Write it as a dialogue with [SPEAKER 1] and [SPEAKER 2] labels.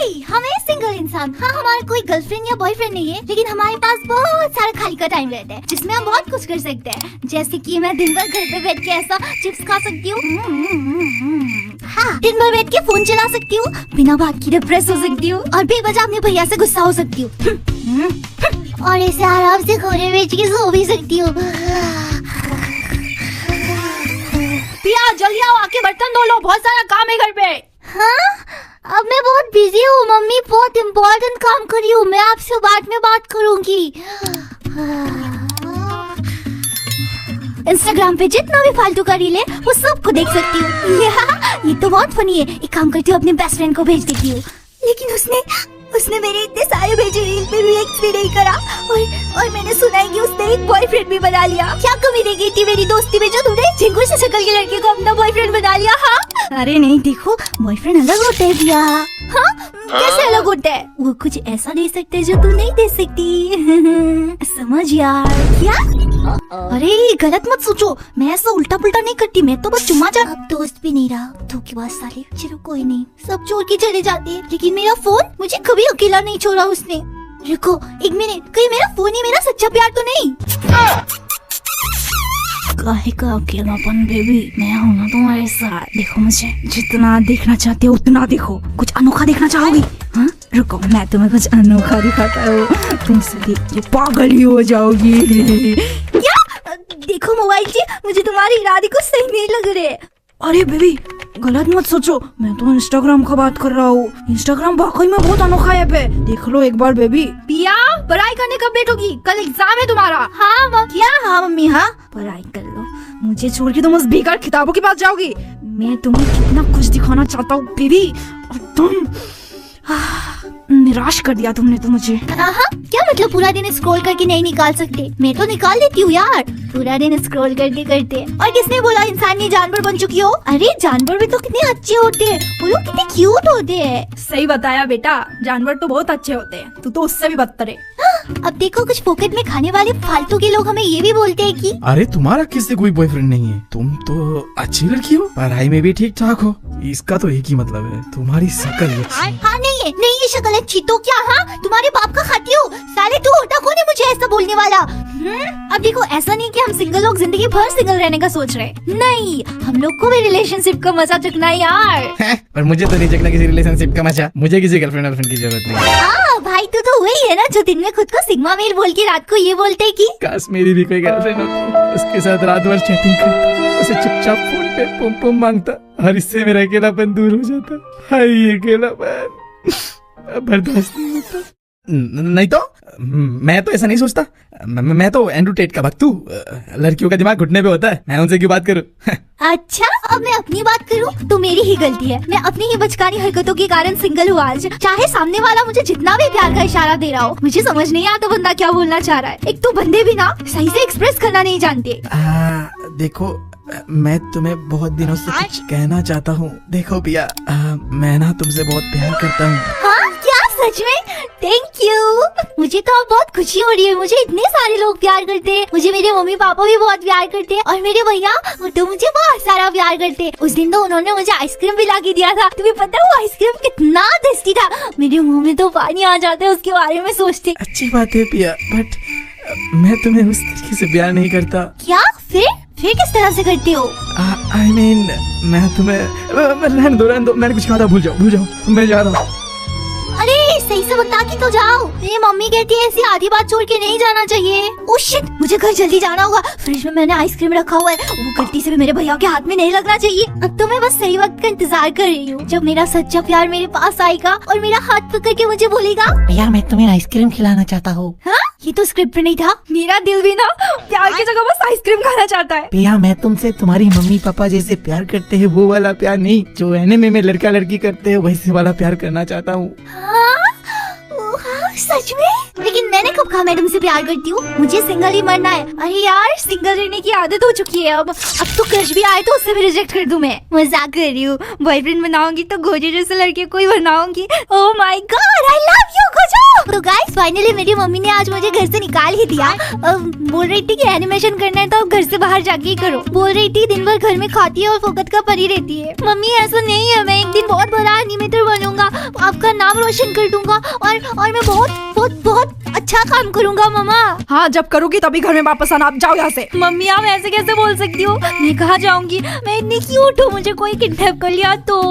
[SPEAKER 1] हाय, हम हैं सिंगल इंसान। हाँ, हमारा कोई गर्लफ्रेंड या बॉयफ्रेंड नहीं है, लेकिन हमारे पास बहुत सारा खाली का टाइम रहता है, जिसमें हम बहुत कुछ कर सकते हैं। जैसे कि मैं दिन भर घर पे बैठ के ऐसा चिप्स खा सकती हूँ, हाँ, दिन भर बैठ के फोन चला सकती हूँ, बिना बात की डिप्रेस हो सकती हूँ, और बेवजह अपने भैया से गुस्सा हो सकती हूँ, और ऐसे आराम से खोने बेच के सो भी सकती हूँ।
[SPEAKER 2] पिया जल्दी आओ, आके बर्तन धो लो, बहुत सारा काम है घर पे।
[SPEAKER 1] हाँ, अब मैं बहुत बिजी हूँ मम्मी, बहुत इम्पोर्टेंट काम कर रही हूँ, मैं आपसे बाद में बात करूंगी। इंस्टाग्राम पे जितना भी फालतू का रील है वो सबको देख सकती हूँ। ये तो बहुत फनी है, एक काम करती हूँ अपने बेस्ट फ्रेंड को भेज देती हूँ, लेकिन उसने मेरे इतने सारे भेजे रील पे रिएक्ट भी नहीं करा, और मैंने सुना है कि उसने एक बॉयफ्रेंड भी बना लिया। क्या कमी रह गई थी मेरी दोस्ती में जो तुमने झिंगुर से शक्ल के लड़के को अपना बॉयफ्रेंड बना लिया? हाँ, अरे नहीं, देखो बॉयफ्रेंड अलग होता है भैया। हाँ, कैसे अलग होता है? वो कुछ ऐसा दे सकते जो तू नहीं दे सकती। समझ यार। क्या? अरे गलत मत सोचो, मैं ऐसा उल्टा पुल्टा नहीं करती, मैं तो बस चुम्मा चाट। अब दोस्त भी नहीं रहा, धोखेबाज साले। चलो कोई नहीं, सब छोड़ के चले जाते हैं, लेकिन मेरा फोन मुझे कभी अकेला नहीं छोड़ा उसने। रुको एक मिनट, कहीं मेरा फोन ही मेरा सच्चा प्यार तो नहीं? काहे का अकेलापन बेबी, मैं हूं ना तुम्हारे साथ। देखो मुझे जितना देखना चाहते हो उतना देखो। कुछ अनोखा देखना चाहोगी? हाँ रुको, मैं तुम्हें कुछ अनोखा दिखाता हूँ, तुमसे देख के पागल ही हो जाओगी। क्या? देखो मोबाइल जी, मुझे तुम्हारे इरादे कुछ सही नहीं लग रहे। अरे बेबी गलत मत सोचो, मैं तो इंस्टाग्राम का बात कर रहा हूँ। इंस्टाग्राम वाकई में बहुत अनोखा ऐप है, देख लो एक बार बेबी।
[SPEAKER 2] पिया पढ़ाई करने कब बैठोगी? कल एग्जाम है तुम्हारा।
[SPEAKER 1] हाँ क्या? हाँ मम्मी, हाँ
[SPEAKER 2] पढ़ाई कर लो, मुझे छोड़ के तुम उस बेकार किताबों के पास जाओगी। मैं तुम्हें कितना कुछ दिखाना चाहता हूँ बेबी, और तुम निराश कर दिया तुमने तो मुझे।
[SPEAKER 1] क्या मतलब पूरा दिन स्क्रॉल करके नहीं निकाल सकते? मैं तो निकाल लेती हूँ यार, पूरा दिन स्क्रॉल करते करते। और किसने बोला इंसान ये जानवर बन चुकी हो? अरे जानवर भी तो कितने अच्छे होते हैं, वो लोग कितने क्यूट होते हैं।
[SPEAKER 2] सही बताया बेटा, जानवर तो बहुत अच्छे होते हैं, तू तो उससे भी बदतर है।
[SPEAKER 1] अब देखो कुछ फोकट में खाने वाले फालतू के लोग हमें ये भी बोलते हैं कि
[SPEAKER 3] अरे तुम्हारा किससे कोई बॉयफ्रेंड नहीं है, तुम तो अच्छी लड़की हो, पढ़ाई में भी ठीक ठाक हो, इसका तो एक ही मतलब है तुम्हारी शक्ल अच्छी।
[SPEAKER 1] हाँ नहीं ये शक्ल अच्छी तो क्या? हाँ तुम्हारे बाप का खाती हो साले, तू होता कौन है मुझे ऐसा बोलने वाला? अब देखो ऐसा नहीं कि हम सिंगल लोग जिंदगी भर सिंगल रहने का सोच रहे, नहीं, हम लोग को भी रिलेशनशिप का मजा चखना है यार।
[SPEAKER 3] पर मुझे तो नहीं चखना किसी रिलेशनशिप का मजा, मुझे किसी गर्लफ्रेंड की जरूरत नहीं।
[SPEAKER 1] भाई तू तो वही है ना जो दिन में खुद को सिग्मा मेल बोल के रात को ये बोलते है कि
[SPEAKER 3] काश मेरी भी कोई गर्लफ्रेंड होती, उसके साथ रात भर चैटिंग करता, उसे चुपचाप फोन पे पुम पुम मांगता, और इससे मेरा अकेलापन दूर हो जाता। हाय अकेलापन बर्दाश्त नहीं होता। नहीं तो मैं तो ऐसा नहीं सोचता, मैं तो एंड्रू टेट का भक्त हूँ, लड़कियों का दिमाग घुटने पे होता है, मैं उनसे क्यों बात करूँ?
[SPEAKER 1] अच्छा अब मैं अपनी बात करूँ तो मेरी ही गलती है, मैं अपनी ही बचकानी हरकतों के कारण सिंगल हूँ आज। चाहे सामने वाला मुझे जितना भी प्यार का इशारा दे रहा हो, मुझे समझ नहीं आता बंदा क्या बोलना चाह रहा है। एक तो बंदे भी ना सही से एक्सप्रेस करना नहीं जानते।
[SPEAKER 3] देखो मैं तुम्हें बहुत दिनों से कुछ कहना चाहता हूँ। देखो पिया, मैं ना तुमसे बहुत प्यार करता हूँ।
[SPEAKER 1] हाँ क्या? सच में? थैंक यू, मुझे तो अब बहुत खुशी हो रही है, मुझे इतने सारे लोग प्यार करते हैं, मुझे मेरे मम्मी पापा भी बहुत प्यार करते हैं, और मेरे भैया वो तो मुझे बहुत सारा प्यार करते हैं। उस दिन तो उन्होंने मुझे आइसक्रीम भी ला के दिया था, तुम्हें पता है वो आइसक्रीम कितना टेस्टी था, मेरे मुँह में तो पानी आ जाता है उसके बारे में सोचते।
[SPEAKER 3] अच्छी बात है पिया, बट मैं तुम्हें उस तरीके से प्यार नहीं करता।
[SPEAKER 1] क्या? फिर किस तरह से करते हो?
[SPEAKER 3] I mean, मैं तुम्हें रहने दो, मैंने कुछ कहा था, भूल जाओ, मैं जा रहा हूँ।
[SPEAKER 1] अरे सही से बता के तो जाओ, मेरी मम्मी कहती है ऐसी आधी बात छोड़ के नहीं जाना चाहिए। ओह शिट, मुझे घर जल्दी जाना होगा, फ्रिज में मैंने आइसक्रीम रखा हुआ है, वो गलती से भी मेरे भैया के हाथ में नहीं लगना चाहिए। अब तो मैं बस सही वक्त का इंतजार कर रही हूँ, जब मेरा सच्चा प्यार मेरे पास आएगा और मेरा हाथ पकड़ के मुझे बोलेगा
[SPEAKER 4] भैया मैं तुम्हें आइसक्रीम खिलाना चाहता हूँ।
[SPEAKER 1] हाँ ये तो स्क्रिप्ट में नहीं था।
[SPEAKER 2] मेरा दिल भी ना प्यार की जगह बस आइसक्रीम खाना चाहता है।
[SPEAKER 4] भैया मैं तुमसे तुम्हारी मम्मी पापा जैसे प्यार करते हैं वो वाला प्यार नहीं, जो एनिमे में लड़का लड़की करते हैं वैसे वाला प्यार करना चाहता हूँ।
[SPEAKER 1] सच में? लेकिन मैंने कब कहा मैं तुमसे प्यार करती हूँ? मुझे सिंगल ही मरना है। अरे यार, सिंगल रहने की आदत हो चुकी है अब तो क्रश भी आए तो उससे भी रिजेक्ट कर दूं मैं। मजाक कर रही हूँ। बॉयफ्रेंड बनाऊंगी तो गोजे जैसे लड़के को ही बनाऊंगी। Oh my God, I love you Gojo. तो गाइस फाइनली मेरी मम्मी ने आज मुझे घर से निकाल ही दिया। बोल रही थी कि एनिमेशन करना है तो अब घर से बाहर जाके ही करो। बोल रही थी दिन भर घर में खाती है और फोकट का परी रहती है। मम्मी ऐसा नहीं है, मैं एक दिन बहुत बड़ा एनिमेटर बनूंगा, आपका नाम रोशन कर दूंगा और मैं बहुत बहुत बहुत अच्छा काम करूंगा मम्मा।
[SPEAKER 2] हाँ, जब करोगी तभी घर में वापस आना। आप जाओ यहाँ से।
[SPEAKER 1] मम्मी आप ऐसे कैसे बोल सकती हो? मैं कहाँ जाऊंगी? मैं इतनी क्यूट हूँ, मुझे कोई किडनैप कर लिया तो?